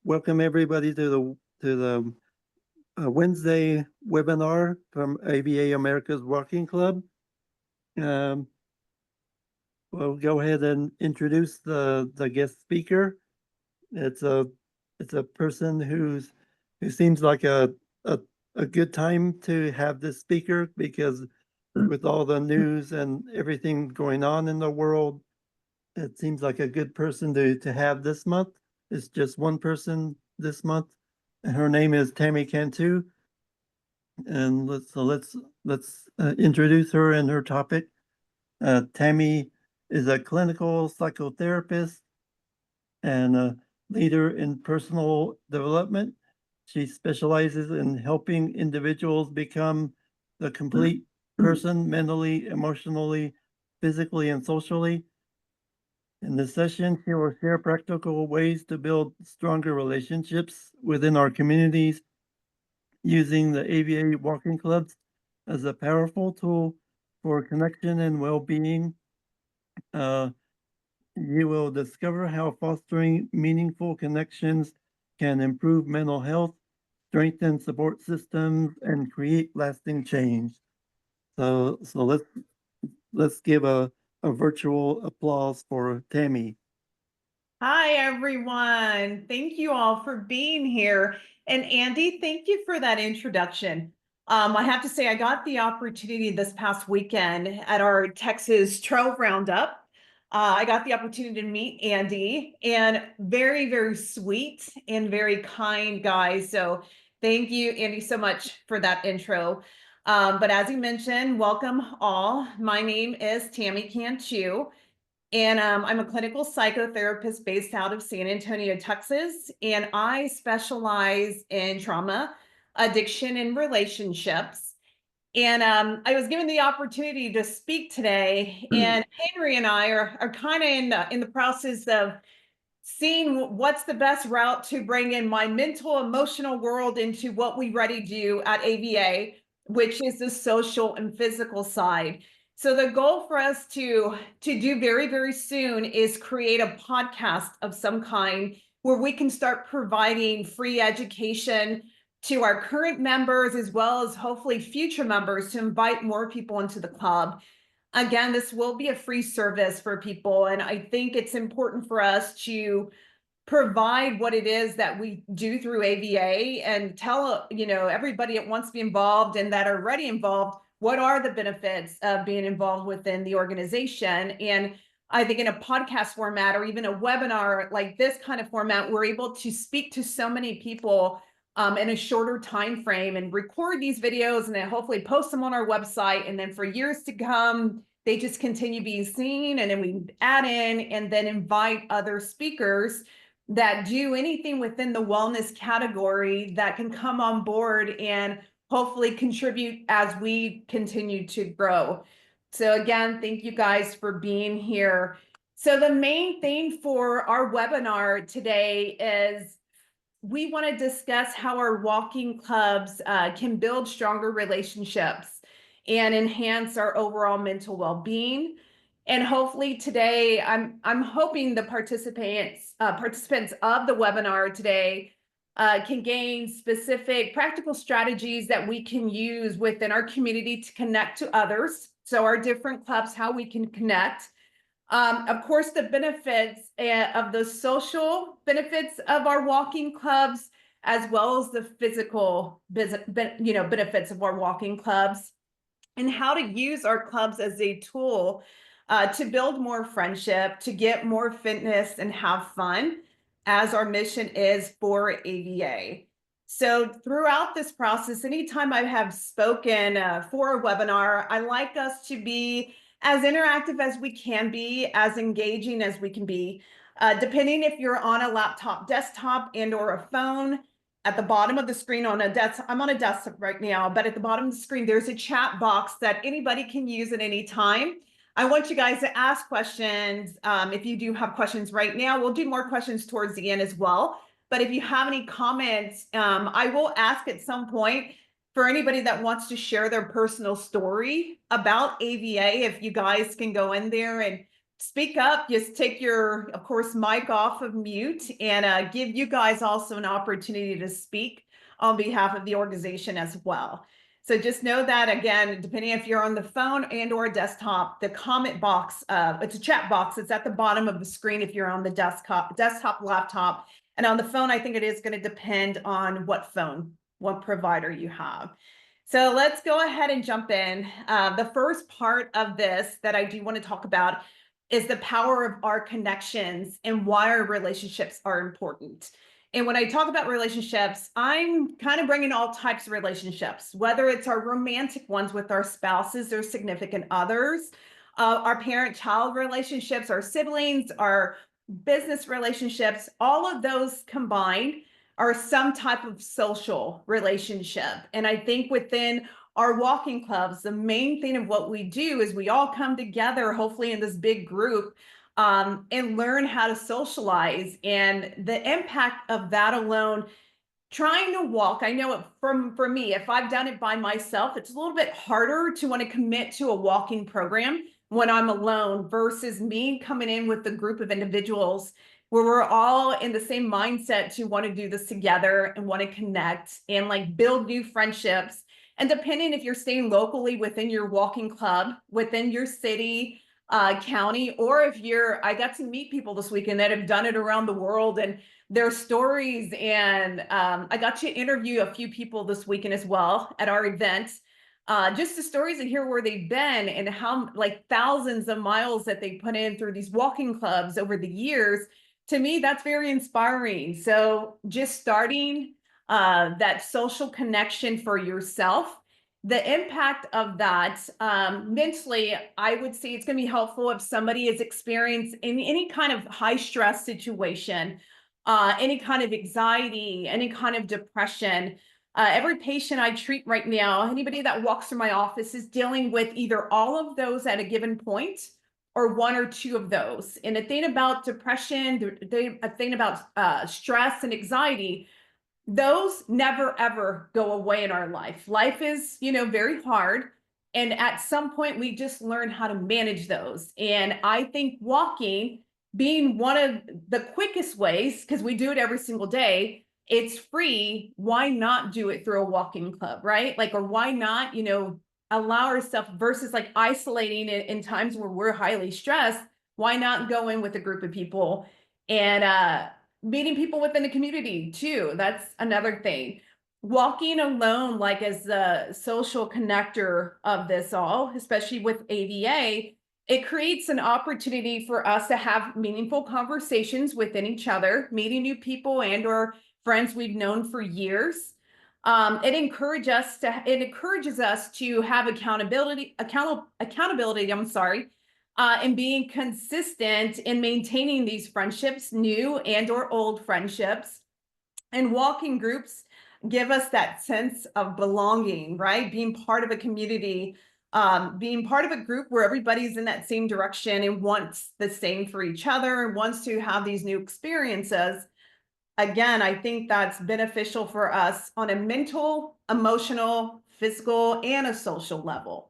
welcome everybody to the Wednesday webinar from ABA America's Walking Club. We'll go ahead and introduce the guest speaker. It's a person who seems like a good time to have this speaker, because with all the news and everything going on in the world, it seems like a good person to have this month. It's just one person this month, and her name is Tammy Cantu. And let's introduce her and her topic. Tammy is a clinical psychotherapist and a leader in personal development. She specializes in helping individuals become the complete person mentally, emotionally, physically, and socially. In this session, she will share practical ways to build stronger relationships within our communities, using the ABA walking clubs as a powerful tool for connection and well-being. You will discover how fostering meaningful connections can improve mental health, strengthen support systems, and create lasting change. So let's give a virtual applause for Tammy. Hi, everyone. Thank you all for being here. And Andy, thank you for that introduction. I have to say, I got the opportunity this past weekend at our Texas Trail Roundup. I got the opportunity to meet Andy, and very, very sweet and very kind guy. So thank you, Andy, so much for that intro. But as you mentioned, welcome all. My name is Tammy Cantu. And I'm a clinical psychotherapist based out of San Antonio, Texas. And I specialize in trauma, addiction, and relationships. And I was given the opportunity to speak today. And Henry and I are kind of in the process of seeing what's the best route to bring in my mental, emotional world into what we already do at ABA, which is the social and physical side. So the goal for us to do very, very soon is create a podcast of some kind where we can start providing free education to our current members, as well as hopefully future members, to invite more people into the club. Again, this will be a free service for people, and I think it's important for us to provide what it is that we do through ABA and tell everybody that wants to be involved and that are already involved what are the benefits of being involved within the organization. And I think in a podcast format or even a webinar like this kind of format, we're able to speak to so many people in a shorter time frame and record these videos and then hopefully post them on our website. And then for years to come, they just continue being seen. And then we add in and then invite other speakers that do anything within the wellness category that can come on board and hopefully contribute as we continue to grow. So again, thank you guys for being here. So the main thing for our webinar today is we want to discuss how our walking clubs can build stronger relationships and enhance our overall mental well-being. And hopefully today, I'm hoping the participants of the webinar today can gain specific practical strategies that we can use within our community to connect to others. So our different clubs, how we can connect. Of course, the benefits of the social benefits of our walking clubs, as well as the physical benefits of our walking clubs, and how to use our clubs as a tool to build more friendship, to get more fitness and have fun, as our mission is for ABA. So throughout this process, anytime I have spoken for a webinar, I like us to be as interactive as we can be, as engaging as we can be, depending if you're on a laptop, desktop, and or a phone. At the bottom of the screen on a desktop, I'm on a desktop right now, but at the bottom of the screen, there's a chat box that anybody can use at any time. I want you guys to ask questions. If you do have questions right now, we'll do more questions towards the end as well. But if you have any comments, I will ask at some point for anybody that wants to share their personal story about ABA, if you guys can go in there and speak up, just take your, of course, mic off of mute, and give you guys also an opportunity to speak on behalf of the organization as well. So just know that, again, depending if you're on the phone and or desktop, the comment box, it's a chat box. It's at the bottom of the screen if you're on the desktop, laptop. And on the phone, I think it is going to depend on what provider you have. So let's go ahead and jump in. The first part of this that I do want to talk about is the power of our connections and why our relationships are important. And when I talk about relationships, I'm kind of bringing all types of relationships, whether it's our romantic ones with our spouses or significant others, our parent-child relationships, our siblings, our business relationships, all of those combined are some type of social relationship. And I think within our walking clubs, the main thing of what we do is we all come together, hopefully in this big group, and learn how to socialize. And the impact of that alone, trying to walk, I know for me, if I've done it by myself, it's a little bit harder to want to commit to a walking program when I'm alone versus me coming in with a group of individuals where we're all in the same mindset to want to do this together and want to connect and like build new friendships. And depending if you're staying locally within your walking club, within your city, county, or if I got to meet people this weekend that have done it around the world and their stories. And I got to interview a few people this weekend as well at our event. Just the stories and hear where they've been and how like thousands of miles that they put in through these walking clubs over the years. To me, that's very inspiring. So just starting that social connection for yourself, the impact of that mentally, I would say it's going to be helpful if somebody is experiencing any kind of high stress situation, any kind of anxiety, any kind of depression. Every patient I treat right now, anybody that walks through my office is dealing with either all of those at a given point or one or two of those. And the thing about depression, a thing about stress and anxiety, those never ever go away in our life. Life is, very hard. And at some point, we just learn how to manage those. And I think walking being one of the quickest ways, because we do it every single day, it's free. Why not do it through a walking club, right? Like, or why not, allow ourselves versus like isolating it in times where we're highly stressed. Why not go in with a group of people and meeting people within the community too? That's another thing. Walking alone, like as the social connector of this all, especially with AVA, it creates an opportunity for us to have meaningful conversations within each other, meeting new people and or friends we've known for years. It encourages us to have accountability, and being consistent in maintaining these friendships, new and or old friendships. And walking groups give us that sense of belonging, right? Being part of a community, being part of a group where everybody's in that same direction and wants the same for each other and wants to have these new experiences. Again, I think that's beneficial for us on a mental, emotional, physical, and a social level.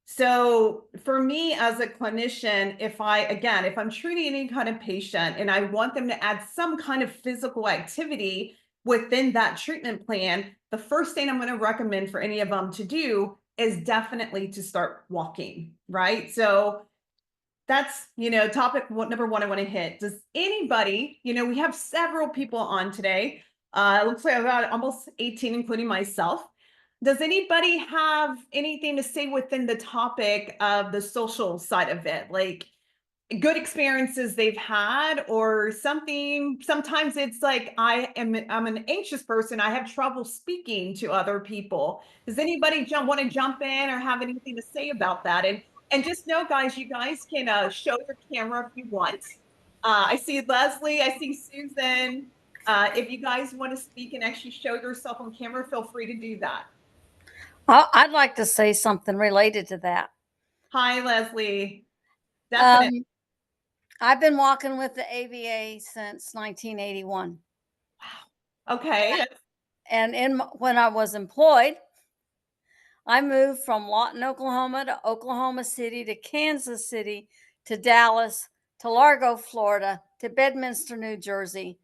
So for me as a clinician, if I'm treating any kind of patient and I want them to add some kind of physical activity within that treatment plan, the first thing I'm going to recommend for any of them to do is definitely to start walking, right? So that's, topic number one I want to hit. Does anybody, we have several people on today. It looks like about almost 18, including myself. Does anybody have anything to say within the topic of the social side of it? Like good experiences they've had or something? Sometimes it's like, I'm an anxious person. I have trouble speaking to other people. Does anybody want to jump in or have anything to say about that? And just know, guys, you guys can show your camera if you want. I see Leslie, I see Susan. If you guys want to speak and actually show yourself on camera, feel free to do that. I'd like to say something related to that. Hi, Leslie. Definitely. I've been walking with the AVA since 1981. Wow. Okay. And when I was employed, I moved from Lawton, Oklahoma to Oklahoma City to Kansas City to Dallas, to Largo, Florida, to Bedminster, New Jersey,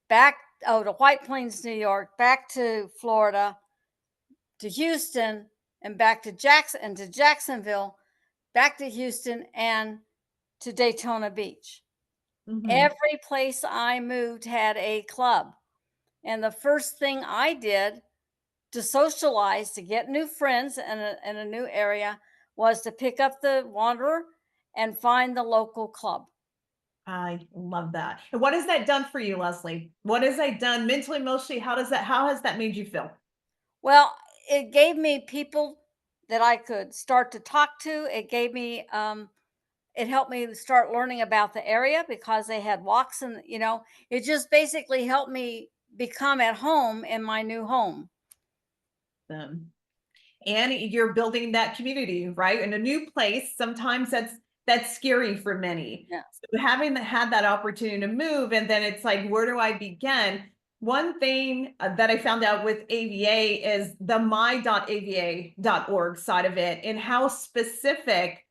back to White Plains, New York, back to Florida, to Houston, and back to Jacksonville, back to Houston, and to Daytona Beach. Mhm. Every place I moved had a club. And the first thing I did to socialize, to get new friends in a new area, was to pick up the Wanderer and find the local club. I love that. And what has that done for you, Leslie? What has that done mentally, emotionally? How has that made you feel? Well, it gave me people that I could start to talk to. It gave me, it helped me start learning about the area because they had walks, and it just basically helped me become at home in my new home. And you're building that community, right? In a new place, sometimes that's scary for many. Yeah. So having had that opportunity to move, and then it's like, where do I begin? One thing that I found out with AVA is the my.ava.org side of it, and how specific,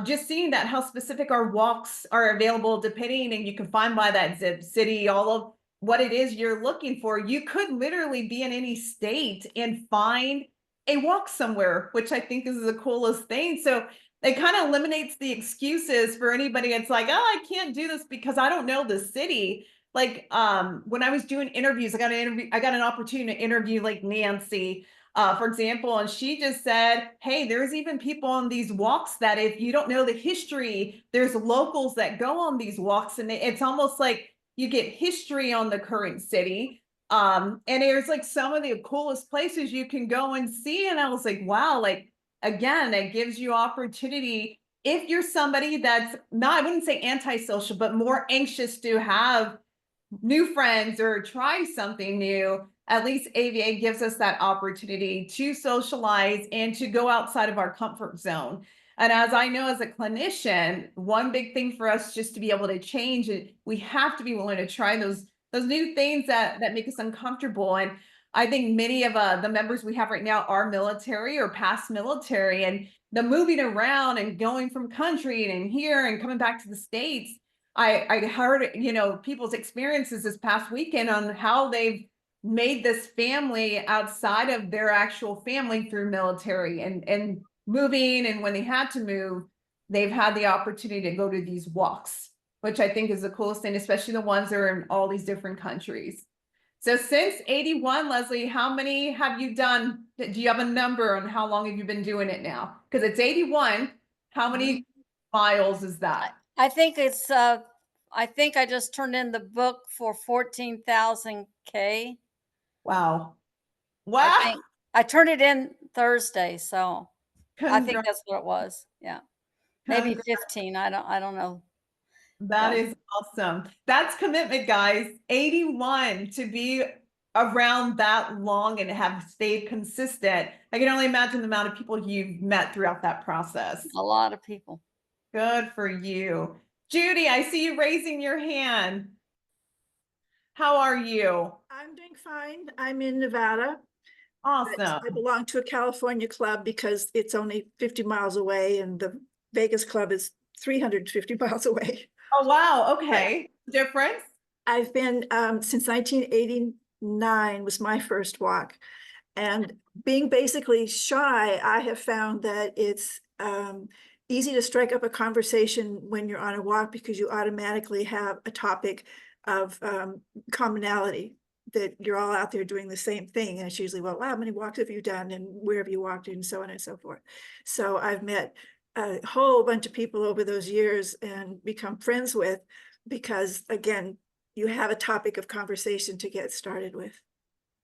just seeing that, how specific our walks are available, depending, and you can find by that zip city, all of what it is you're looking for. You could literally be in any state and find a walk somewhere, which I think is the coolest thing. So it kind of eliminates the excuses for anybody. It's like, oh, I can't do this because I don't know the city. Like when I was doing interviews, I got an opportunity to interview like Nancy, for example, and she just said, hey, there's even people on these walks that if you don't know the history, there's locals that go on these walks, and it's almost like you get history on the current city. And there's like some of the coolest places you can go and see. And I was like, wow, like again, it gives you opportunity. If you're somebody that's not, I wouldn't say antisocial, but more anxious to have new friends or try something new, at least AVA gives us that opportunity to socialize and to go outside of our comfort zone. And as I know, as a clinician, one big thing for us just to be able to change it, we have to be willing to try those new things that make us uncomfortable. And I think many of the members we have right now are military or past military, and the moving around and going from country and here and coming back to the States. I heard, people's experiences this past weekend on how they've made this family outside of their actual family through military and moving. And when they had to move, they've had the opportunity to go to these walks, which I think is the coolest thing, especially the ones that are in all these different countries. So since 81, Leslie, how many have you done? Do you have a number on how long have you been doing it now? Because it's 81. How many miles is that? I think it's, I think I just turned in the book for 14,000 K. Wow. I Wow. think I turned it in Thursday, so I think Congrats. that's what it was. Yeah. Maybe 15. I don't know. That Yeah. is awesome. That's commitment, guys. 81 to be around that long and have stayed consistent. I can only imagine the amount of people you've met throughout that process. A lot of people. Good for you. Judy, I see you raising your hand. How are you? I'm doing fine. I'm in Nevada. But Awesome. I belong to a California club because it's only 50 miles away, and the Vegas club is 350 miles away. Oh, wow. Okay. Difference? I've been since 1989 was my first walk. And being basically shy, I have found that it's easy to strike up a conversation when you're on a walk because you automatically have a topic of commonality, that you're all out there doing the same thing. And it's usually, well, how many walks have you done and where have you walked and so on and so forth. So I've met a whole bunch of people over those years and become friends with, because again, you have a topic of conversation to get started with.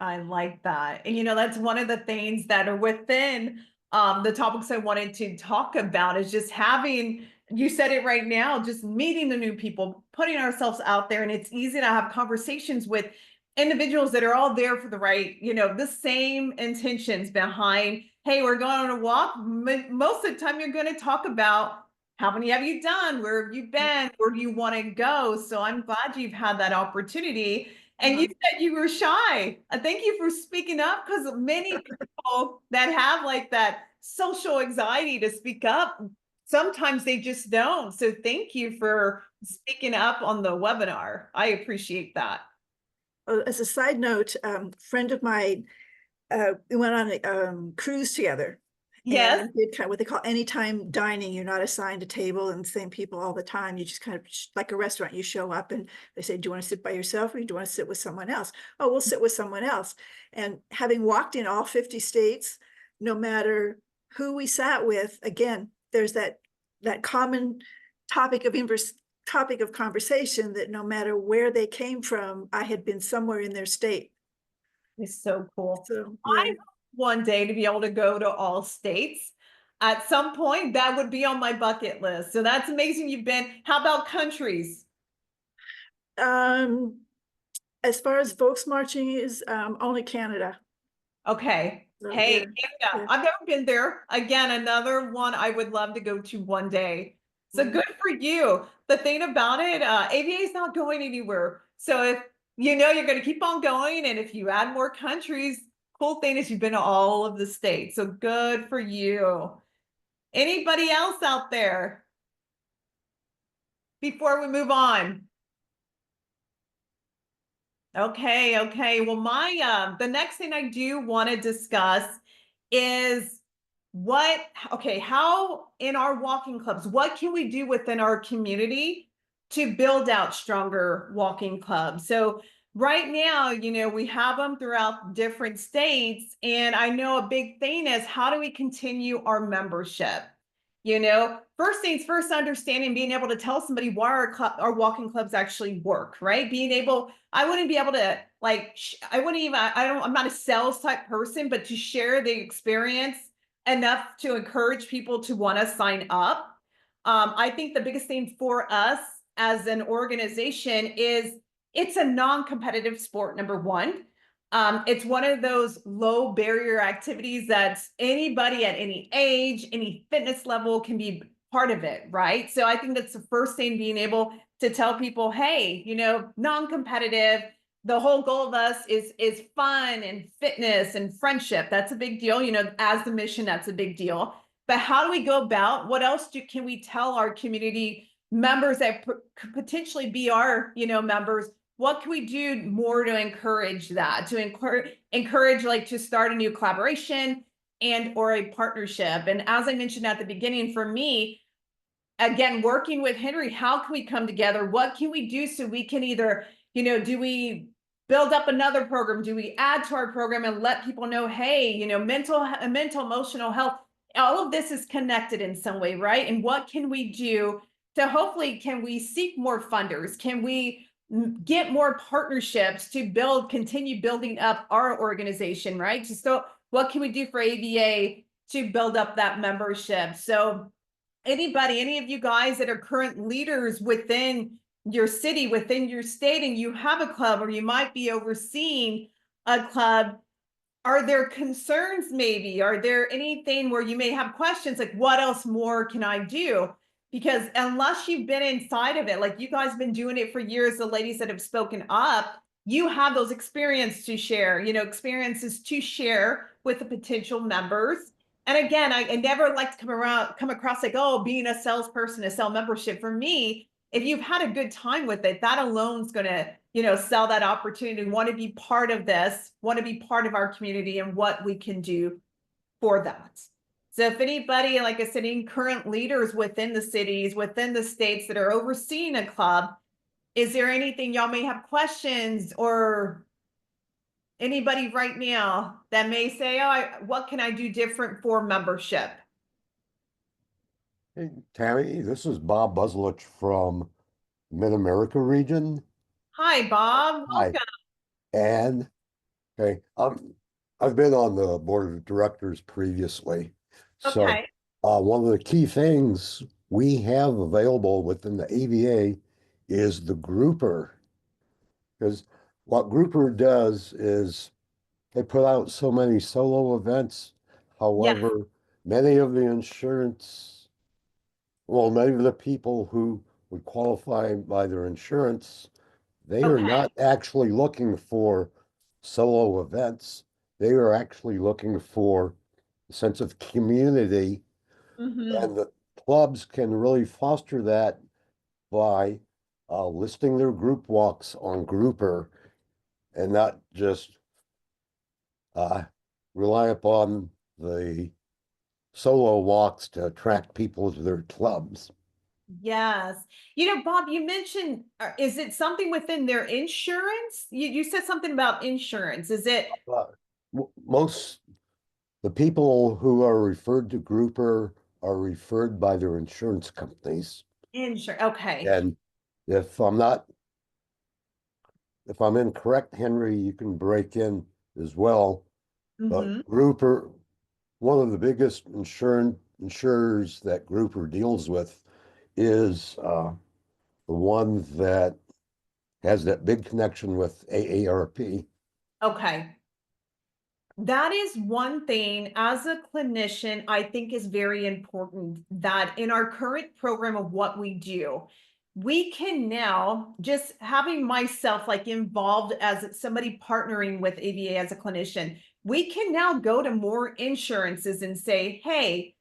I like that. And that's one of the things that are within the topics I wanted to talk about, is just having, you said it right now, just meeting the new people, putting ourselves out there. And it's easy to have conversations with individuals that are all there for the right, the same intentions behind, hey, we're going on a walk. Most of the time you're going to talk about how many have you done? Where have you been? Where do you want to go? So I'm glad you've had that opportunity. And you said you were shy. Thank you for speaking up, because many people that have like that social anxiety to speak up sometimes they just don't. So thank you for speaking up on the webinar. I appreciate that. As a side note, friend of mine, we went on a cruise together. Yes. And did kind of what they call anytime dining. You're not assigned a table and the same people all the time. You just kind of like a restaurant, you show up and they say, do you want to sit by yourself or do you want to sit with someone else? Oh, we'll sit with someone else. And having walked in all 50 states, no matter who we sat with, again, there's that common topic of conversation that no matter where they came from, I had been somewhere in their state. It's so cool. So I yeah. hope one day to be able to go to all states. At some point, that would be on my bucket list. So that's amazing you've been. How about countries? As far as folks marching is only Canada. Okay. So, Hey, yeah, Canada. yeah. I've never been there. Again, another one I would love to go to one day. So Mhm. good for you. The thing about it, ABA is not going anywhere. So if you know you're going to keep on going, and if you add more countries, cool thing is you've been to all of the states. So good for you. Anybody else out there? Before we move on. Okay. Well, the next thing I do want to discuss is how in our walking clubs, what can we do within our community to build out stronger walking clubs? So right now, we have them throughout different states, and I know a big thing is how do we continue our membership? First things first, understanding, being able to tell somebody why our walking clubs actually work, right? I wouldn't be able to I'm not a sales type person, but to share the experience enough to encourage people to want to sign up. I think the biggest thing for us as an organization is it's a non-competitive sport, number one. It's one of those low barrier activities that anybody at any age, any fitness level can be part of it, right? So I think that's the first thing, being able to tell people, hey, non-competitive. The whole goal of us is fun and fitness and friendship. That's a big deal. As the mission, that's a big deal. But how do we go about? What else can we tell our community members that could potentially be our, members? What can we do more to encourage that? To encourage like to start a new collaboration and or a partnership. And as I mentioned at the beginning, for me, again, working with Henry, how can we come together? What can we do so we can either, do we build up another program? Do we add to our program and let people know, hey, mental, emotional health, all of this is connected in some way, right? And what can we do to hopefully, can we seek more funders? Can we get more partnerships to continue building up our organization, right? So what can we do for ABA to build up that membership? So any of you guys that are current leaders within your city, within your state, and you have a club or you might be overseeing a club, are there concerns maybe? Are there anything where you may have questions like, what else more can I do? Because unless you've been inside of it, like you guys have been doing it for years, the ladies that have spoken up, you have those experiences to share with the potential members. And again, I never like to come across like, oh, being a salesperson to sell membership. For me, if you've had a good time with it, that alone is going to, sell that opportunity, want to be part of this, want to be part of our community and what we can do for that. So if anybody, like I said, any current leaders within the cities, within the states that are overseeing a club, is there anything y'all may have questions, or anybody right now that may say, oh, what can I do different for membership? Hey, Tammy, this is Bob Buzlich from Mid-America region. Hi, Bob. Hi. Welcome. And okay, I've been on the board of directors previously. So Okay. one of the key things we have available within the ABA is the grouper. Because what grouper does is they put out so many solo events. Yes. However, many of the many of the people who would qualify by their insurance, they are Okay. not actually looking for solo events. They are actually looking for a sense of community Mhm. and the clubs can really foster that by listing their group walks on Grouper and not just rely upon the solo walks to attract people to their clubs. Yes. You know, Bob, you mentioned, is it something within their insurance? You said something about insurance. Is it Most the people who are referred to Grouper are referred by their insurance companies. insurance? Okay. And if I'm incorrect, Henry, you can break in as well. But Mhm. Grouper, one of the biggest insurers that Grouper deals with is the one that has that big connection with AARP. Okay. That is one thing as a clinician, I think is very important that in our current program of what we do, we can now just having myself like involved as somebody partnering with ABA as a clinician, we can now go to more insurances and say, hey,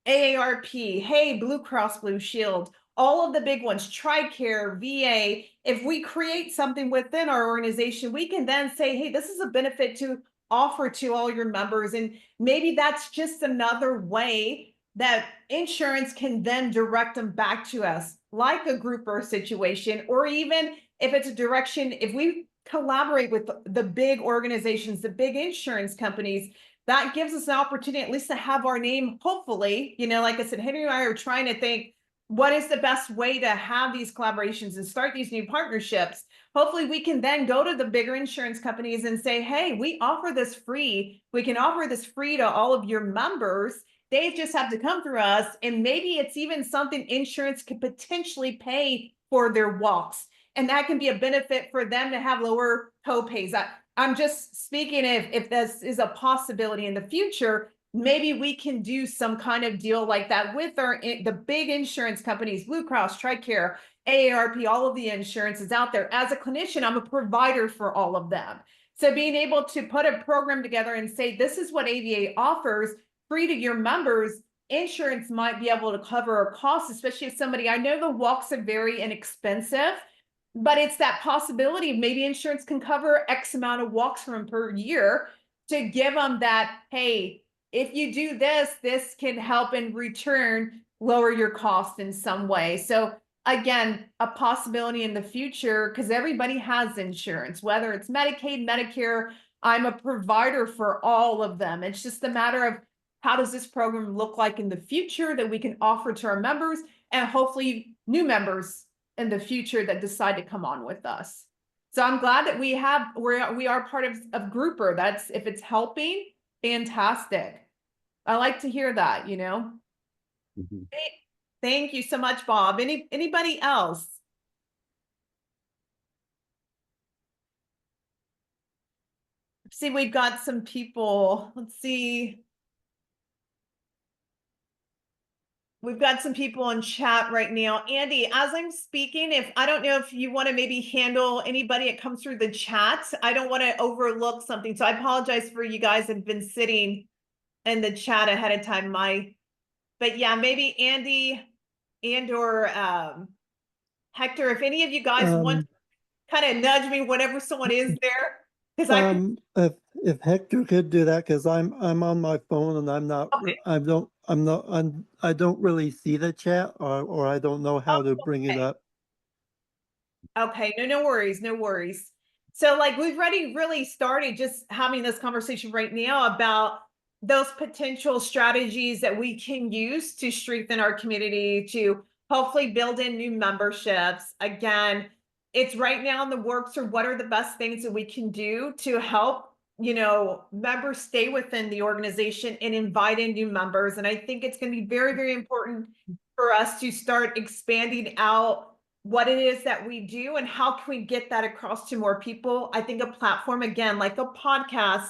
AARP, hey, Blue Cross Blue Shield, all of the big ones, TRICARE, VA. If we create something within our organization, we can then say, hey, this is a benefit to offer to all your members. And maybe that's just another way that insurance can then direct them back to us, like a grouper situation, or even if it's a direction, if we collaborate with the big organizations, the big insurance companies, that gives us an opportunity at least to have our name, hopefully, you know, like I said, Henry and I are trying to think what is the best way to have these collaborations and start these new partnerships. Hopefully we can then go to the bigger insurance companies and say, hey, we offer this free. We can offer this free to all of your members. They just have to come through us. And maybe it's even something insurance could potentially pay for their walks. And that can be a benefit for them to have lower co-pays. I'm just speaking if this is a possibility in the future, maybe we can do some kind of deal like that with the big insurance companies, Blue Cross, TRICARE, AARP, all of the insurances out there. As a clinician, I'm a provider for all of them. So being able to put a program together and say, this is what ABA offers free to your members, insurance might be able to cover a cost, especially if somebody, I know the walks are very inexpensive, but it's that possibility of maybe insurance can cover X amount of walks for them per year to give them that, hey, if you do this, this can help in return lower your cost in some way. So again, a possibility in the future, because everybody has insurance, whether it's Medicaid, Medicare, I'm a provider for all of them. It's just a matter of how does this program look like in the future that we can offer to our members and hopefully new members in the future that decide to come on with us. So I'm glad that we are part of Grouper. That's, if it's helping, fantastic. I like to hear that, you know. Mhm. Thank you so much, Bob. Anybody else? See, we've got some people. Let's see. We've got some people in chat right now. Andy, as I'm speaking, if I don't know if you want to maybe handle anybody that comes through the chat, I don't want to overlook something. So I apologize for you guys that have been sitting in the chat ahead of time. But yeah, maybe Andy and or Hector, if any of you guys want to kind of nudge me whenever someone is there, because I can. If Hector could do that, because I'm on my phone and Okay. I don't really see the chat or I don't know how to bring it Okay. up. Okay, no worries, no worries. So like we've already really started just having this conversation right now about those potential strategies that we can use to strengthen our community, to hopefully build in new memberships. Again, it's right now in the works, or what are the best things that we can do to help, you know, members stay within the organization and invite in new members. And I think it's going to be very, very important for us to start expanding out what it is that we do and how can we get that across to more people. I think a platform, again, like a podcast,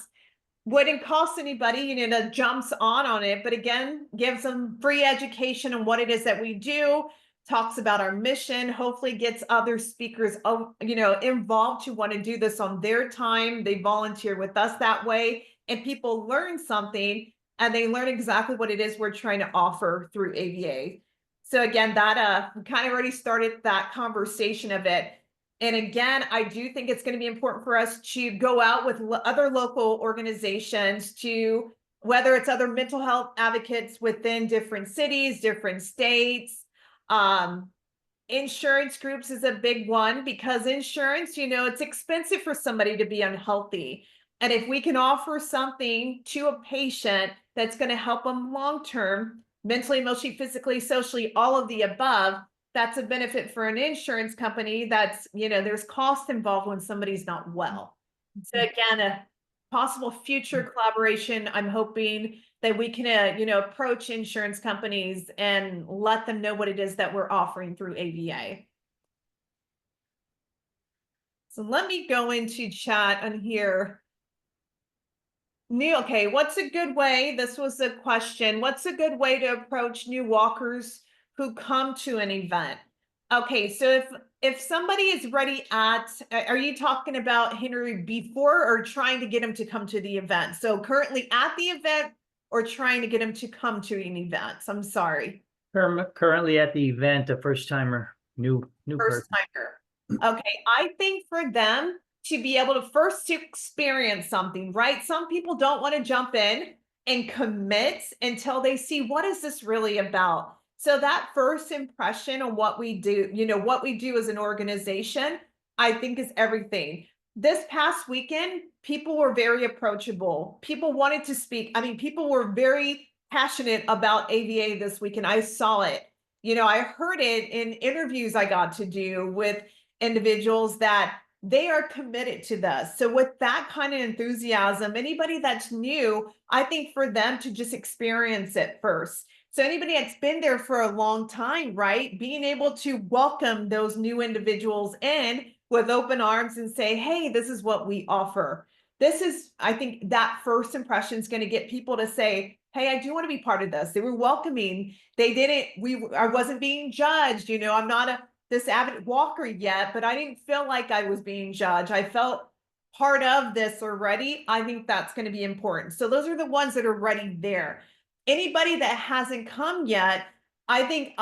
wouldn't cost anybody, you know, that jumps on it, but again, gives them free education on what it is that we do, talks about our mission, hopefully gets other speakers, you know, involved to want to do this on their time. They volunteer with us that way, and people learn something. and they learn exactly what it is we're trying to offer through ABA. So again, that we kind of already started that conversation of it. And again, I do think it's going to be important for us to go out with other local organizations, to whether it's other mental health advocates within different cities, different states. Insurance groups is a big one, because insurance, it's expensive for somebody to be unhealthy. And if we can offer something to a patient that's going to help them long-term, mentally, emotionally, physically, socially, all of the above, that's a benefit for an insurance company. That's, there's cost involved when somebody's not well. So again, a possible future collaboration, I'm hoping that we can, approach insurance companies and let them know what it is that we're offering through ABA. So let me go into chat on here. Okay, what's a good way? This was a question. What's a good way to approach new walkers who come to an event? Okay, so if somebody is ready are you talking about, Henry, before or trying to get them to come to the event? So currently at the event or trying to get them to come to an event? I'm sorry. Currently at the event, a first timer, new First person. timer. Okay, I think for them to be able to first to experience something, right? Some people don't want to jump in and commit until they see what is this really about. So that first impression on what we do, what we do as an organization, I think is everything. This past weekend, people were very approachable. People wanted to speak. I mean, people were very passionate about ABA this weekend. I saw it. I heard it in interviews I got to do with individuals that they are committed to this. So with that kind of enthusiasm, anybody that's new, I think for them to just experience it first. So anybody that's been there for a long time, right? Being able to welcome those new individuals in with open arms and say, hey, this is what we offer. I think that first impression is going to get people to say, hey, I do want to be part of this. They were welcoming. I wasn't being judged. I'm not this avid walker yet, but I didn't feel like I was being judged. I felt part of this already. I think that's going to be important. So those are the ones that are ready there. Anybody that hasn't come yet, I think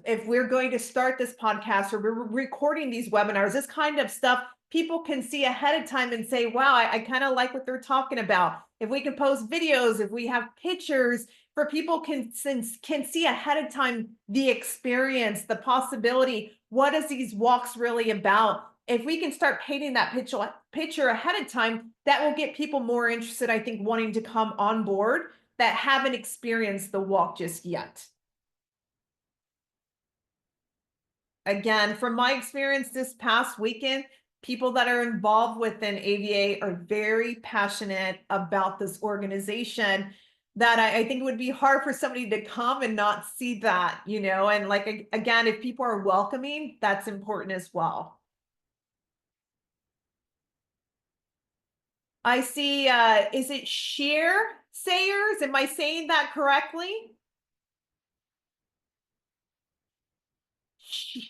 if we're going to start this podcast or we're recording these webinars, this kind of stuff, people can see ahead of time and say, wow, I kind of like what they're talking about. If we can post videos, if we have pictures, for people can see ahead of time the experience, the possibility, what is these walks really about? If we can start painting that picture ahead of time, that will get people more interested, I think, wanting to come on board that haven't experienced the walk just yet. Again, from my experience this past weekend, people that are involved within ABA are very passionate about this organization, that I think it would be hard for somebody to come and not see that, and like, again, if people are welcoming, that's important as well. I see, is it Sayers? Am I saying that correctly?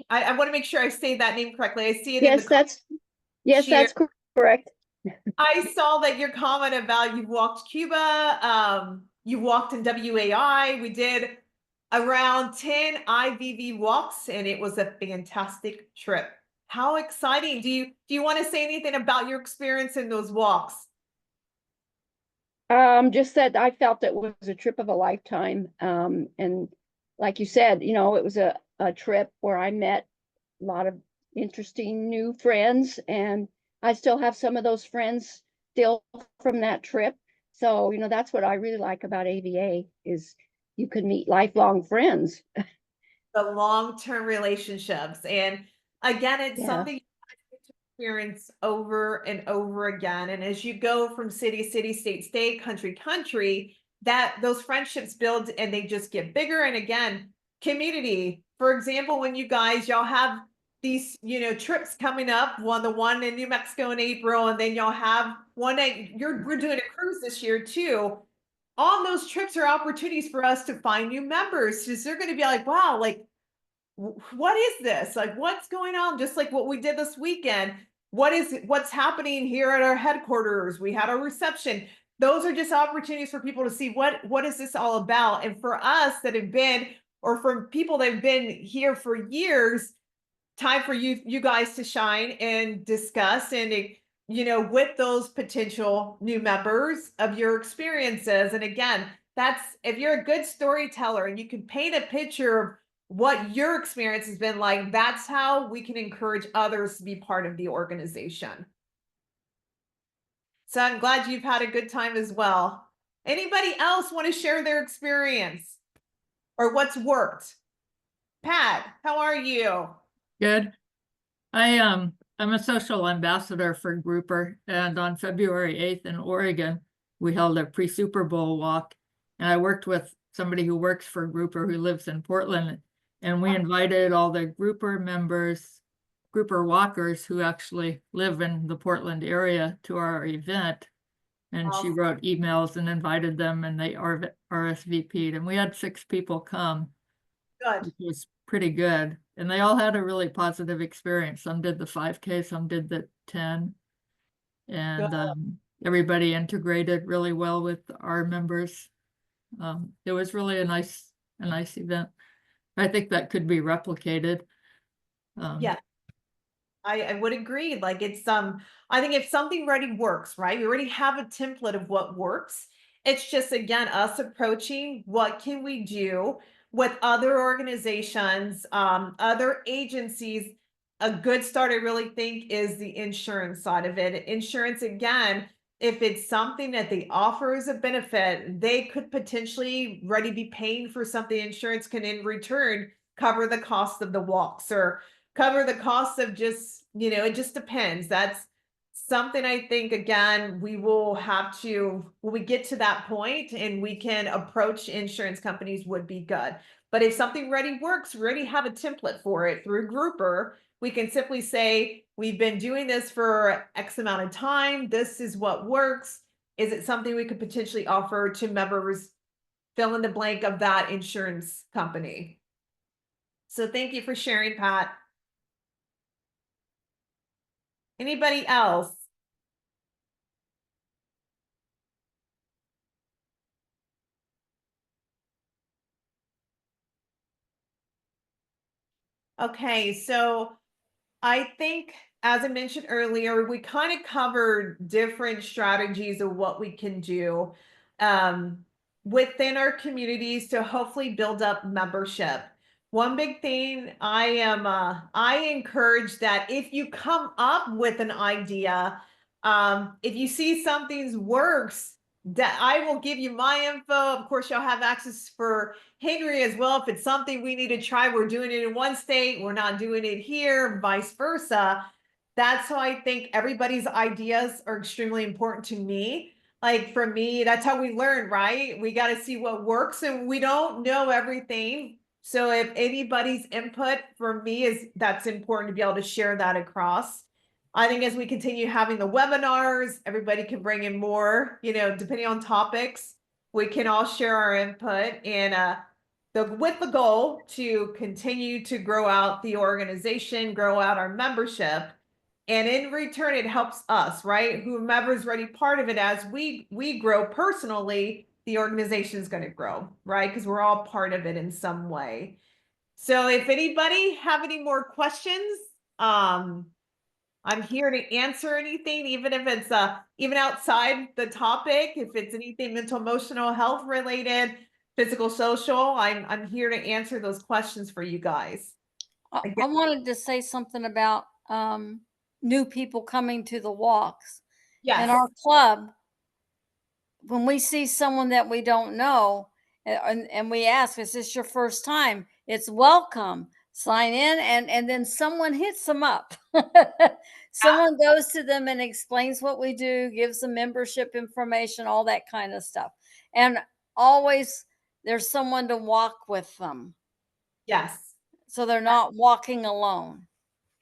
I want to make sure I say that name correctly. I see it in the Yes, that's correct. I saw that your comment about you walked Cuba, you walked in WAI. We did around 10 IVV walks, and it was a fantastic trip. How exciting. Do you want to say anything about your experience in those walks? Just that I felt it was a trip of a lifetime. And like you said, it was a trip where I met a lot of interesting new friends, and I still have some of those friends still from that trip. So, that's what I really like about ABA is you can meet lifelong friends. The long-term relationships. And again, it's something you experience over and over again. And as you go from city, state, country, that those friendships build and they just get bigger. And again, community. For example, when y'all have these, trips coming up, the one in New Mexico in April, and then y'all have one that we're doing a cruise this year too. On those trips are opportunities for us to find new members, because they're going to be like, wow, like, what is this? Like, what's going on? Just like what we did this weekend. What's happening here at our headquarters? We had a reception. those are just opportunities for people to see what is this all about. And for us that have been, or for people that have been here for years, time for you guys to shine and discuss and with those potential new members of your experiences. And again, that's if you're a good storyteller and you can paint a picture of what your experience has been like, that's how we can encourage others to be part of the organization. So I'm glad you've had a good time as well. Anybody else want to share their experience or what's worked? Pat, how are you? Good. I'm a social ambassador for Grouper, and on February 8th in Oregon, we held a pre-Super Bowl walk, and I worked with somebody who works for Grouper who lives in Portland, and we invited all the Grouper members, Grouper walkers who actually live in the Portland area to our event. And she wrote emails and invited them, and they RSVP'd, and we had 6 people come, Good. which was pretty good. And they all had a really positive experience. Some did the 5K, some did the 10. And everybody integrated really well with our members. It was really a nice event. I think that could be replicated. Yeah. I would agree. Like I think if something already works, right? We already have a template of what works. It's just, again, us approaching what can we do with other organizations, other agencies. A good start, I really think, is the insurance side of it. Insurance, again, if it's something that they offer as a benefit, they could potentially already be paying for something. Insurance can in return cover the cost of the walks or cover the cost of just, it just depends. That's something I think, again, we will have to, when we get to that point and we can approach insurance companies, would be good. But if something already works, we already have a template for it through Grouper. We can simply say, we've been doing this for X amount of time. This is what works. Is it something we could potentially offer to members? Fill in the blank of that insurance company. So thank you for sharing, Pat. Anybody else? Okay, so I think, as I mentioned earlier, we kind of covered different strategies of what we can do within our communities to hopefully build up membership. One big thing I encourage that if you come up with an idea, if you see something works, that I will give you my info. Of course, you'll have access for Henry as well. If it's something we need to try, we're doing it in one state, we're not doing it here, vice versa. That's how I think everybody's ideas are extremely important to me. Like for me, that's how we learn, right? We got to see what works and we don't know everything. So if anybody's input for me that's important to be able to share that across. I think as we continue having the webinars, everybody can bring in more, depending on topics, we can all share our input and with the goal to continue to grow out the organization, grow out our membership. And in return, it helps us, right? Whomever's already part of it, as we grow personally, the organization is going to grow, right? Because we're all part of it in some way. So if anybody have any more questions, I'm here to answer anything, even if it's even outside the topic, if it's anything mental, emotional health related, physical, social, I'm here to answer those questions for you guys. I wanted to say something about new people coming to the walks. Yes. In our club, when we see someone that we don't know and we ask, is this your first time? It's welcome. Sign in, and then someone hits them up. Someone goes to them and explains what we do, gives them membership information, all that kind of stuff. And always there's someone to walk with them. Yes. So they're not walking alone.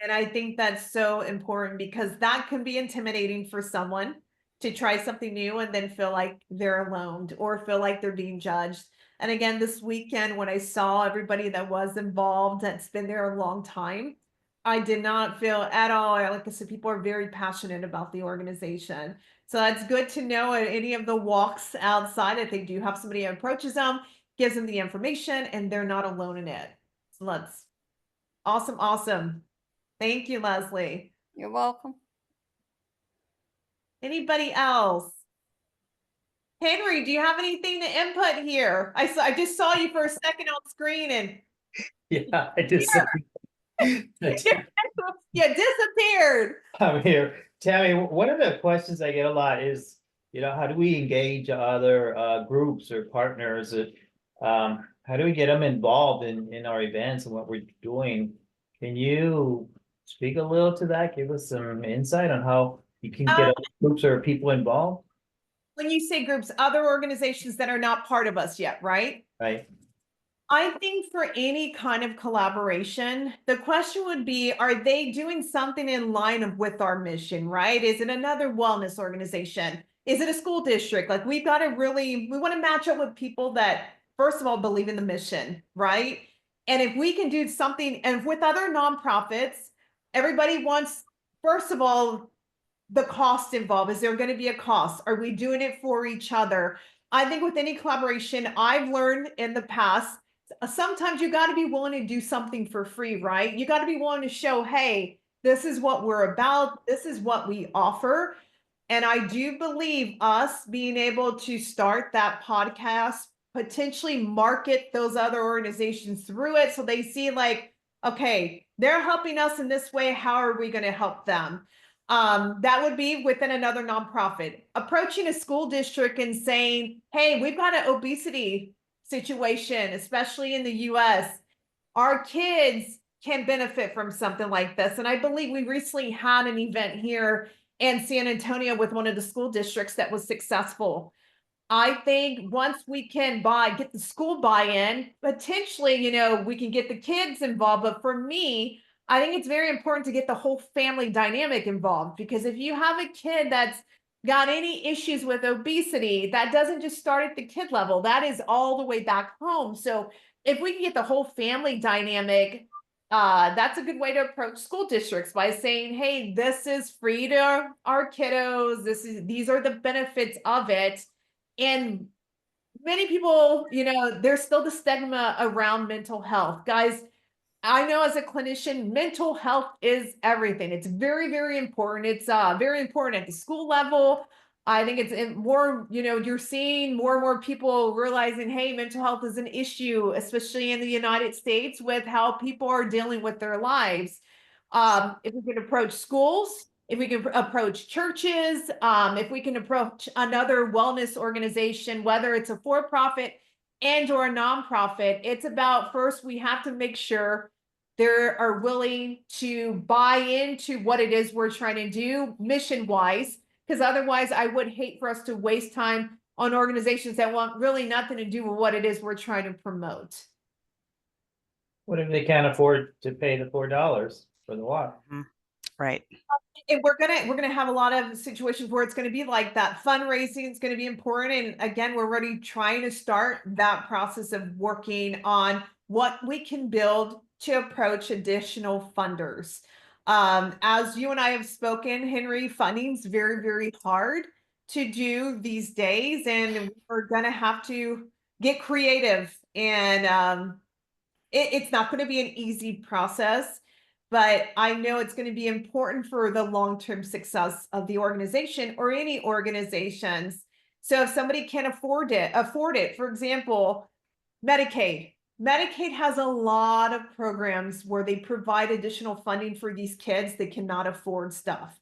And I think that's so important because that can be intimidating for someone to try something new and then feel like they're alone or feel like they're being judged. And again, this weekend, when I saw everybody that was involved, that's been there a long time, I did not feel at all. Like I said, people are very passionate about the organization. So that's good to know at any of the walks outside that they do have somebody who approaches them, gives them the information, and they're not alone in it. So let's, awesome, awesome. Thank you, Leslie. You're welcome. Anybody else? Henry, do you have anything to input here? I just saw you for a second on screen and Yeah, I just. you disappeared. I'm here. Tammy, one of the questions I get a lot is, how do we engage other groups or partners? How do we get them involved in our events and what we're doing? Can you speak a little to that? Give us some insight on how you can get other groups or people involved? When you say groups, other organizations that are not part of us yet, right? Right. I think for any kind of collaboration, the question would be, are they doing something in line with our mission, right? Is it another wellness organization? Is it a school district? Like we want to match up with people that, first of all, believe in the mission, right? And if we can do something, and with other nonprofits, everybody wants, first of all, the cost involved. Is there going to be a cost? Are we doing it for each other? I think with any collaboration, I've learned in the past, sometimes you got to be willing to do something for free, right? You got to be willing to show, hey, this is what we're about. This is what we offer. And I do believe us being able to start that podcast, potentially market those other organizations through it. So they see like, okay, they're helping us in this way. How are we going to help them? That would be within another nonprofit. Approaching a school district and saying, hey, we've got an obesity situation, especially in the US. Our kids can benefit from something like this. And I believe we recently had an event here in San Antonio with one of the school districts that was successful. I think once we can get the school buy-in, potentially, we can get the kids involved. But for me, I think it's very important to get the whole family dynamic involved, because if you have a kid that's got any issues with obesity, that doesn't just start at the kid level, that is all the way back home. So if we can get the whole family dynamic, that's a good way to approach school districts by saying, hey, this is free to our kiddos. These are the benefits of it. And many people, there's still the stigma around mental health. Guys, I know as a clinician, mental health is everything. It's very, very important. It's very important at the school level. I think it's more, you're seeing more and more people realizing, hey, mental health is an issue, especially in the United States, with how people are dealing with their lives. If we can approach schools, if we can approach churches, if we can approach another wellness organization, whether it's a for-profit and or a nonprofit, it's about, first, we have to make sure they are willing to buy into what it is we're trying to do mission-wise, because otherwise I would hate for us to waste time on organizations that want really nothing to do with what it is we're trying to promote. What if they can't afford to pay the $4 for the walk? Right. And we're gonna have a lot of situations where it's going to be like that. Fundraising is going to be important, and again, we're already trying to start that process of working on what we can build to approach additional funders. As you and I have spoken, Henry, funding's very, very hard to do these days, and we're going to have to get creative. And it's not going to be an easy process, but I know it's going to be important for the long-term success of the organization or any organizations. So if somebody can't afford it, for example, Medicaid has a lot of programs where they provide additional funding for these kids that cannot afford stuff.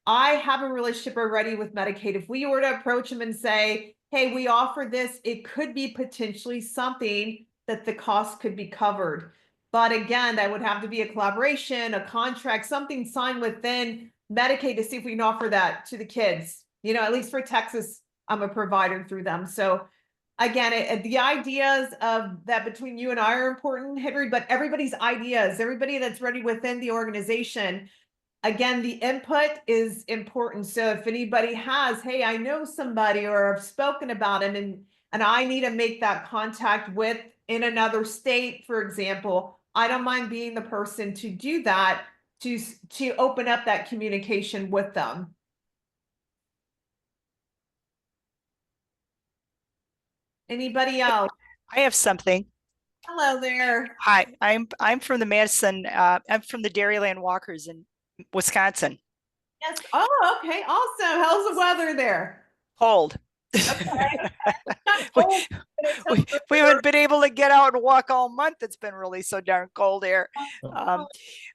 I have a relationship already with Medicaid. If we were to approach them and say, hey, we offer this, it could be potentially something that the cost could be covered. But again, that would have to be a collaboration, a contract, something signed within Medicaid to see if we can offer that to the kids. At least for Texas, I'm a provider through them. So again, the ideas of that between you and I are important, Henry, but everybody's ideas, everybody that's ready within the organization, again, the input is important. So if anybody has, hey, I know somebody or I've spoken about him and I need to make that contact with in another state, for example, I don't mind being the person to do that to open up that communication with them. Anybody else? I have something. Hello there. Hi, I'm from the Madison, I'm from the Dairyland Walkers in Wisconsin. Yes. Oh, okay. Awesome. How's the weather there? Cold. We, We haven't been able to get out and walk all month. It's been really so darn cold here.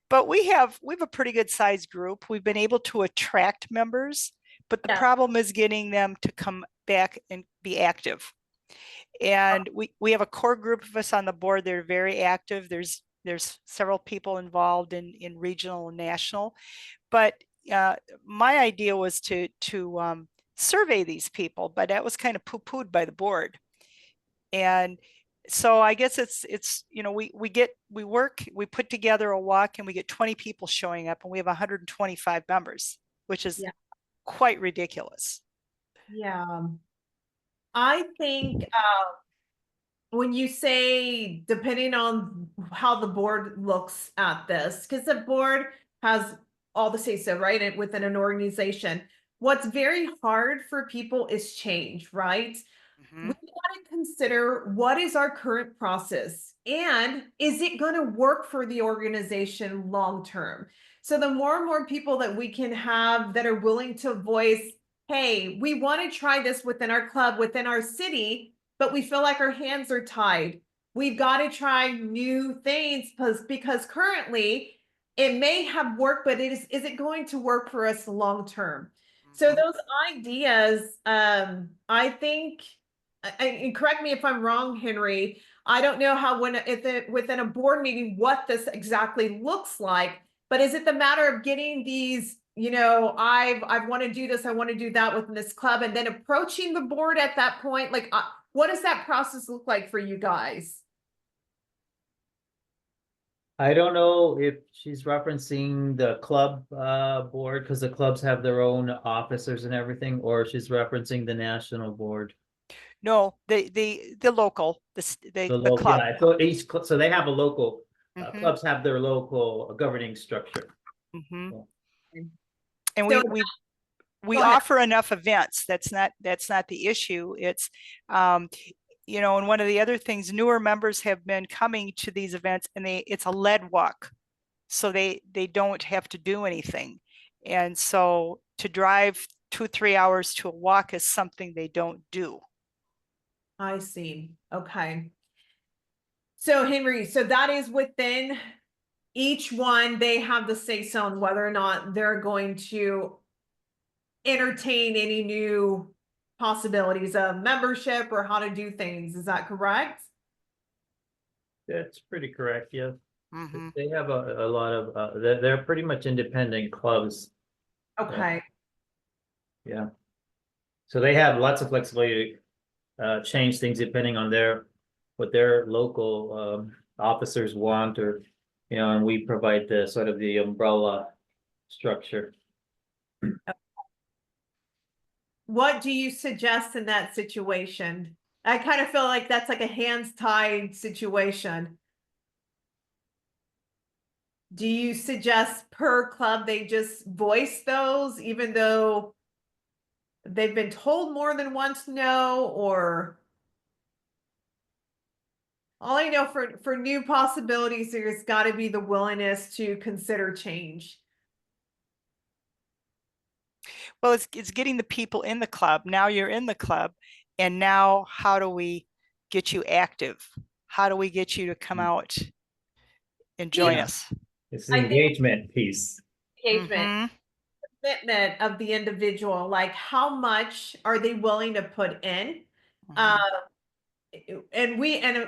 But we have a pretty good sized group. We've been able to attract members, but the problem is getting them to come back and be active. And we have a core group of us on the board. They're very active. There's several people involved in regional and national. But my idea was to survey these people, but that was kind of poo-pooed by the board. And so I guess it's you know, we put together a walk and we get 20 people showing up and we have 125 members, which is quite ridiculous. Yeah. I think when you say, depending on how the board looks at this, because the board has all the say so, right? Within an organization, what's very hard for people is change, right? We got to consider what is our current process and is it going to work for the organization long term? So the more and more people that we can have that are willing to voice, hey, we want to try this within our club, within our city, but we feel like our hands are tied. We've got to try new things because currently it may have worked, but is it going to work for us long term? So those ideas, I think, and correct me if I'm wrong, Henry, I don't know how within a board meeting what this exactly looks like, but is it the matter of getting these, you know, I want to do this, I want to do that within this club, and then approaching the board at that point? Like, what does that process look like for you guys? I don't know if she's referencing the club board because the clubs have their own officers and everything, or she's referencing the national board. No, the local, the local, club. yeah. So so they have a local, clubs have their local governing structure. And we offer enough events. That's not the issue. It's you know, and one of the other things, newer members have been coming to these events and it's a lead walk. So they don't have to do anything. And so to drive 2-3 hours to a walk is something they don't do. I see. Okay. So Henry, so that is within each one, they have the say so on whether or not they're going to entertain any new possibilities of membership or how to do things. Is that correct? That's pretty correct. Yeah. They have a lot of, they're pretty much independent clubs. Okay. Yeah. So they have lots of flexibility to change things depending on what their local officers want, or, you know, and we provide the sort of the umbrella structure. What do you suggest in that situation? I kind of feel like that's like a hands tied situation. Do you suggest per club they just voice those even though they've been told more than once no? Or all I know, for new possibilities, there's got to be the willingness to consider change. Well, it's getting the people in the club. Now you're in the club, and now how do we get you active? How do we get you to come out and join us? It's the engagement piece. Engagement, commitment of the individual. Like, how much are they willing to put in? And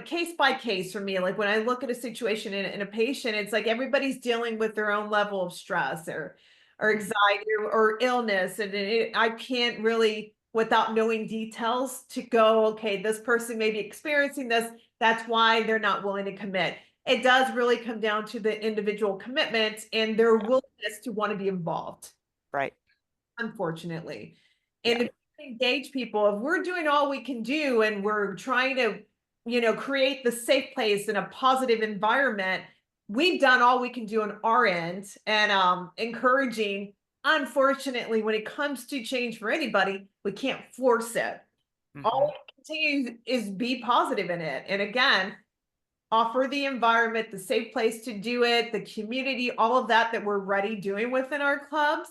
case by case for me, like when I look at a situation in a patient, it's like everybody's dealing with their own level of stress or anxiety or illness. And I can't really, without knowing details, to go, okay, this person may be experiencing this. That's why they're not willing to commit. It does really come down to the individual commitment and their willingness to want to be involved. Right. Unfortunately. And if we engage people, if we're doing all we can do and we're trying to, you know, create the safe place and a positive environment, we've done all we can do on our end and encouraging. Unfortunately, when it comes to change for anybody, we can't force it. All we can continue is be positive in it. And again, offer the environment, the safe place to do it, the community, all of that we're already doing within our clubs.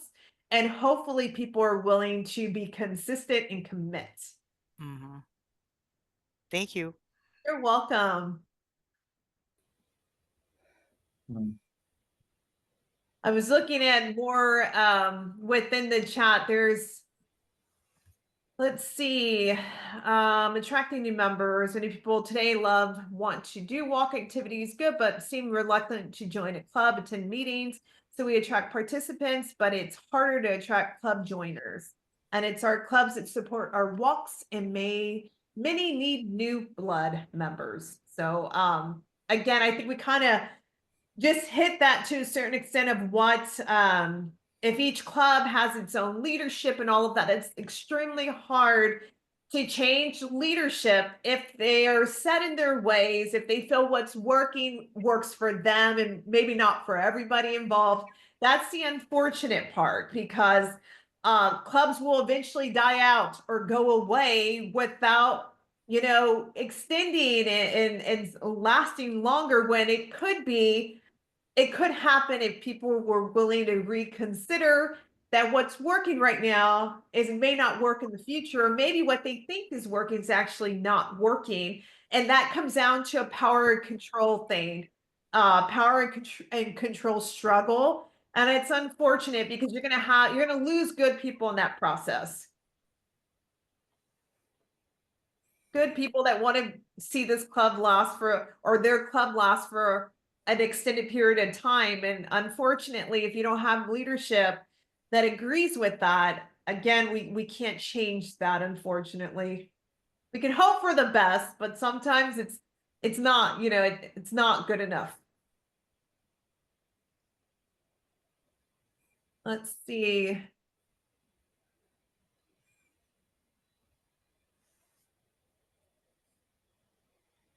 And hopefully people are willing to be consistent and commit. Thank you. You're welcome. I was looking at more within the chat. There's, let's see, attracting new members. Many people today want to do walk activities, good, but seem reluctant to join a club, attend meetings. So we attract participants, but it's harder to attract club joiners. And it's our clubs that support our walks and many need new blood members. So again, I think we kind of just hit that to a certain extent of what if each club has its own leadership and all of that. It's extremely hard to change leadership if they are set in their ways, if they feel what's working works for them and maybe not for everybody involved. That's the unfortunate part, because clubs will eventually die out or go away without, you know, extending and lasting longer, when it could happen if people were willing to reconsider that what's working right now may not work in the future, or maybe what they think is working is actually not working. And that comes down to a power and control thing, power and control struggle. And it's unfortunate, because you're gonna lose good people in that process. Good people that want to see this club last or their club last for an extended period of time. And unfortunately, if you don't have leadership that agrees with that, again, we can't change that, unfortunately. We can hope for the best, but sometimes it's not, you know, it's not good enough. Let's see.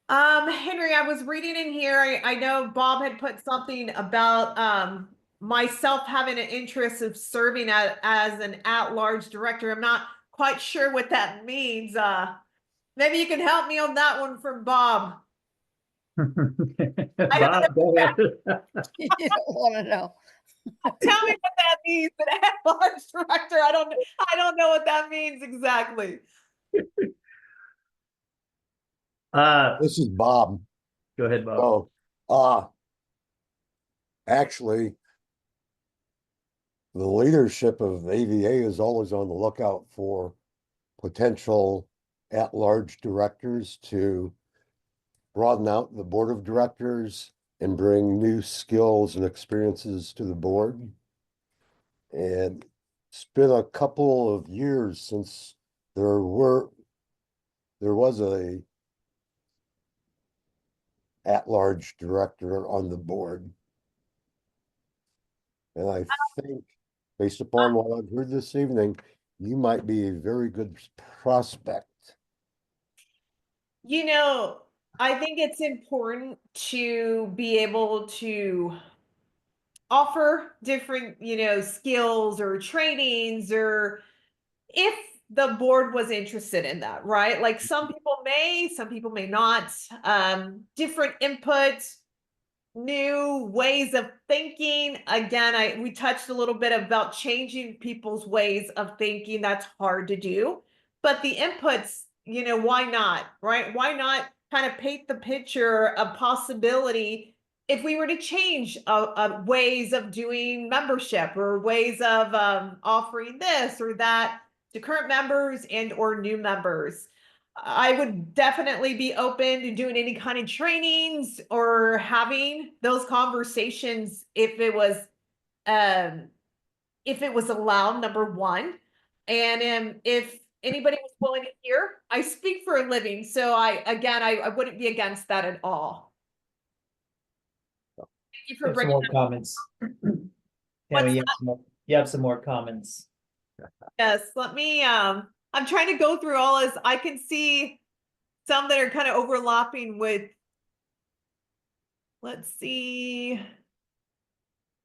Henry, I was reading in here. I know Bob had put something about myself having an interest of serving as an at-large director. I'm not quite sure what that means. Maybe you can help me on that one from Bob. Bob, go ahead. You don't want to know. Tell me what that means, an at-large director. I don't know what that means exactly. This is Bob. Go ahead, Bob. So, actually, the leadership of AVA is always on the lookout for potential at-large directors to broaden out the board of directors and bring new skills and experiences to the board. And it's been a couple of years since there was a at-large director on the board. And I think, based upon what I've heard this evening, you might be a very good prospect. You know, I think it's important to be able to offer different, you know, skills or trainings, or if the board was interested in that, right? Like some people may not, different inputs, new ways of thinking. Again, we touched a little bit about changing people's ways of thinking. That's hard to do, but the inputs, you know, why not, right? Why not kind of paint the picture of possibility if we were to change ways of doing membership, or ways of offering this or that to current members and or new members. I would definitely be open to doing any kind of trainings or having those conversations if it was allowed, number one. And if anybody was willing to hear, I speak for a living. So I wouldn't be against that at all. Thank you for bringing more comments. Tammy, you have some more comments. Yes, let me, I'm trying to go through all this. I can see some that are kind of overlapping with let's see.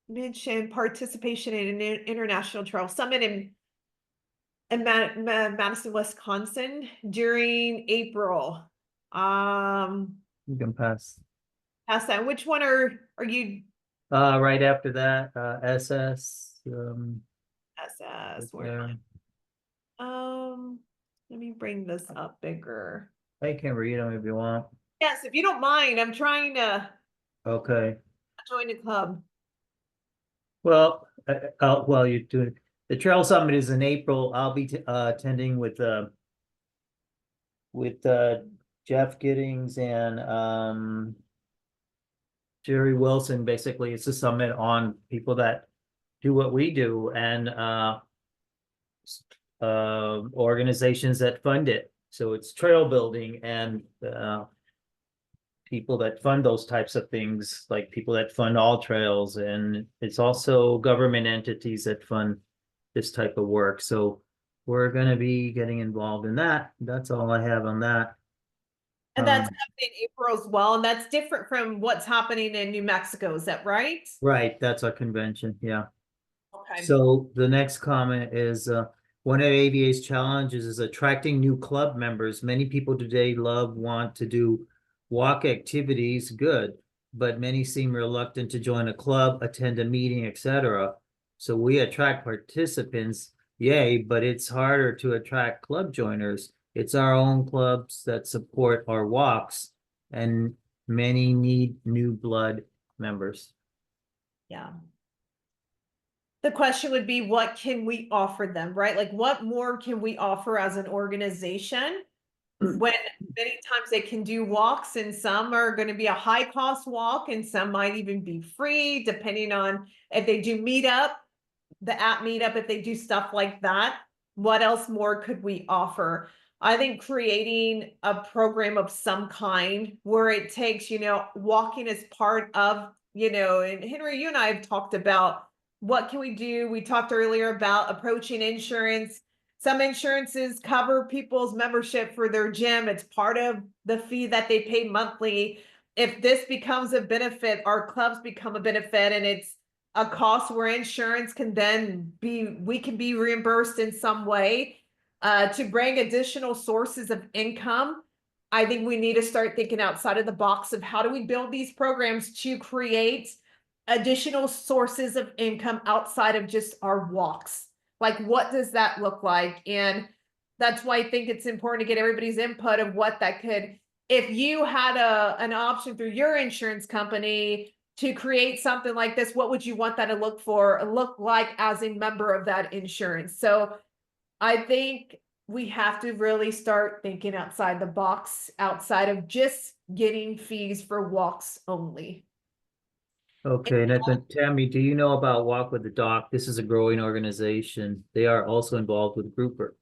Mention participation in an international trail summit in Madison, Wisconsin during April. You can pass. Pass that. Which one are you? Right after that, SS, SS. right there. Let me bring this up bigger. I can read them if you want. Yes, if you don't mind, I'm trying to Okay. join the club. Well, well, you're doing, the Trail Summit is in April. I'll be attending with Jeff Giddings and Jerry Wilson. Basically, it's a summit on people that do what we do and organizations that fund it. So it's trail building and people that fund those types of things, like people that fund all trails, and it's also government entities that fund this type of work. So we're going to be getting involved in that. That's all I have on that. And that's happening in April as well. And that's different from what's happening in New Mexico. Is that right? Right. That's our convention. Yeah. Okay. So the next comment is one of AVA's challenges is attracting new club members. Many people today want to do walk activities, good, but many seem reluctant to join a club, attend a meeting, etc. So we attract participants, yay, but it's harder to attract club joiners. It's our own clubs that support our walks, and many need new blood members. Yeah. The question would be, what can we offer them, right? Like, what more can we offer as an organization when many times they can do walks and some are going to be a high cost walk and some might even be free, depending on if they do meetup, the app meetup, if they do stuff like that. What else more could we offer? I think creating a program of some kind where it takes, walking as part of, and Henry, you and I have talked about what can we do? We talked earlier about approaching insurance. Some insurances cover people's membership for their gym. It's part of the fee that they pay monthly. If this becomes a benefit, our clubs become a benefit, and it's a cost where insurance can then we can be reimbursed in some way to bring additional sources of income. I think we need to start thinking outside of the box of how do we build these programs to create additional sources of income outside of just our walks. Like, what does that look like? And that's why I think it's important to get everybody's input of what that could, if you had an option through your insurance company to create something like this, what would you want that to look like as a member of that insurance? So I think we have to really start thinking outside the box, outside of just getting fees for walks only. Okay, and then Tammy, do you know about Walk with the Doc? This is a growing organization. They are also involved with Grouper.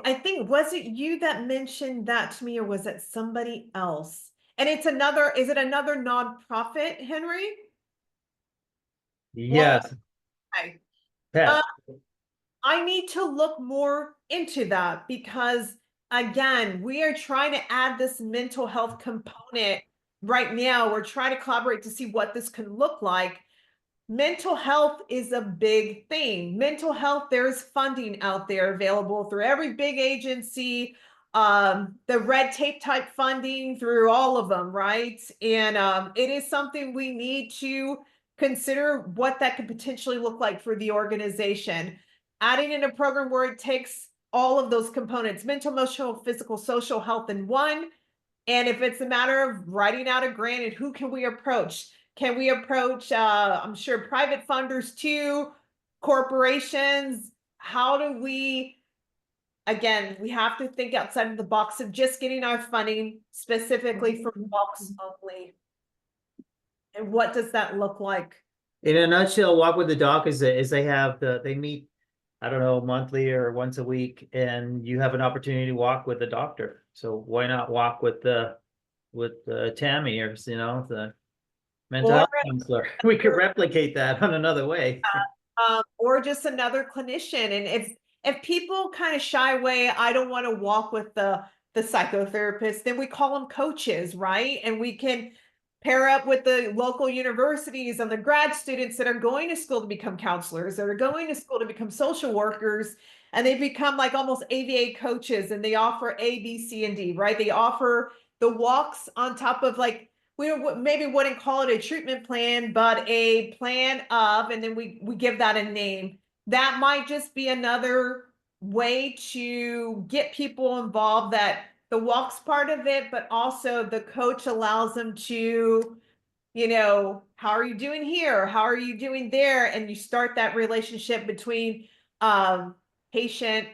I think, was it you that mentioned that to me, or was it somebody else? And is it another nonprofit, Henry? Yes. Okay. Pat. I need to look more into that because, again, we are trying to add this mental health component right now. We're trying to collaborate to see what this can look like. Mental health is a big thing. Mental health, there's funding out there available through every big agency, the red tape type funding through all of them, right? And it is something we need to consider what that could potentially look like for the organization. Adding in a program where it takes all of those components, mental, emotional, physical, social health in one. And if it's a matter of writing out a grant, and who can we approach? Can we approach, I'm sure, private funders too, corporations? How do we, again, we have to think outside of the box of just getting our funding specifically for walks only. And what does that look like? In a nutshell, Walk with the Doc is they meet, I don't know, monthly or once a week, and you have an opportunity to walk with the doctor. So why not walk with Tammy, or the mental health counselor? We could replicate that on another way. Or just another clinician. And if people kind of shy away, I don't want to walk with the psychotherapist, then we call them coaches, right? And we can pair up with the local universities and the grad students that are going to school to become counselors, that are going to school to become social workers, and they become like almost AVA coaches, and they offer A, B, C, and D, right? They offer the walks on top of, like, we maybe wouldn't call it a treatment plan, but a plan of, and then we give that a name. That might just be another way to get people involved, that the walks part of it, but also the coach allows them to, you know, how are you doing here? How are you doing there? And you start that relationship between patient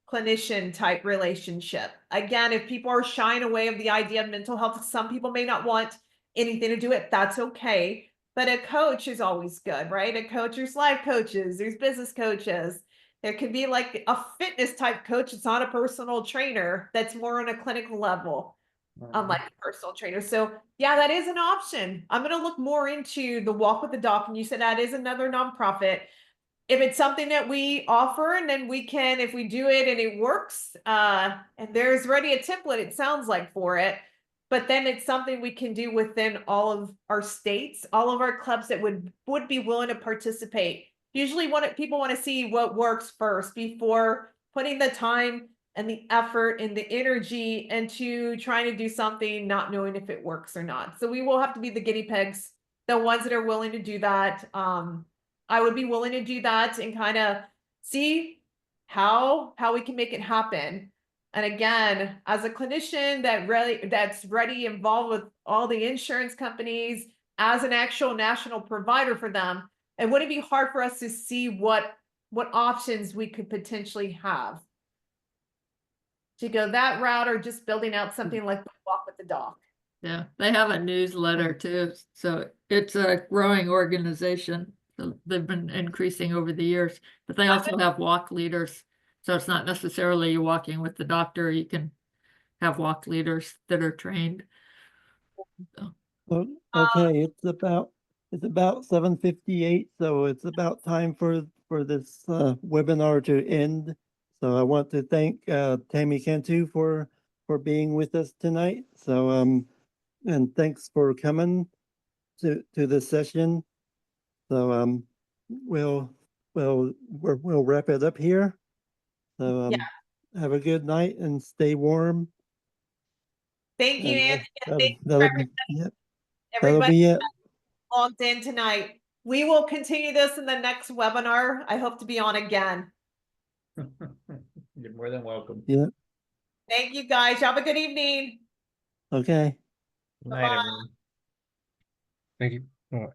clinician type relationship. Again, if people are shying away of the idea of mental health, some people may not want anything to do it. That's okay. But a coach is always good, right? A coach, there's life coaches, there's business coaches. There could be like a fitness type coach. It's not a personal trainer. That's more on a clinical level, unlike a personal trainer. So yeah, that is an option. I'm going to look more into the Walk with the Doc. And you said that is another nonprofit. If it's something that we offer, and then we can, if we do it and it works, and there's already a template, it sounds like, for it, but then it's something we can do within all of our states, all of our clubs that would be willing to participate. Usually people want to see what works first before putting the time and the effort and the energy into trying to do something, not knowing if it works or not. So we will have to be the guinea pigs, the ones that are willing to do that. I would be willing to do that and kind of see how we can make it happen. And again, as a clinician that's ready involved with all the insurance companies as an actual national provider for them, it wouldn't be hard for us to see what options we could potentially have to go that route, or just building out something like the Walk with the Doc. Yeah, they have a newsletter too, so it's a growing organization. So they've been increasing over the years, but they also have walk leaders. So it's not necessarily you walking with the doctor, you can have walk leaders that are trained. So, Well, okay, it's about 7:58, so it's about time for this webinar to end. So I want to thank Tammy Cantu for being with us tonight. So and thanks for coming to this session. So we'll wrap it up here. So Yeah. have a good night and stay warm. Thank you, And Anthony. that'll, Thank you that'll for be, yeah, that'll everybody be it. logged in tonight. We will continue this in the next webinar. I hope to be on again. You're more than welcome. Yeah, Thank you, guys. Have a good evening. okay. Good night, Bye-bye. everyone. Thank you. All right.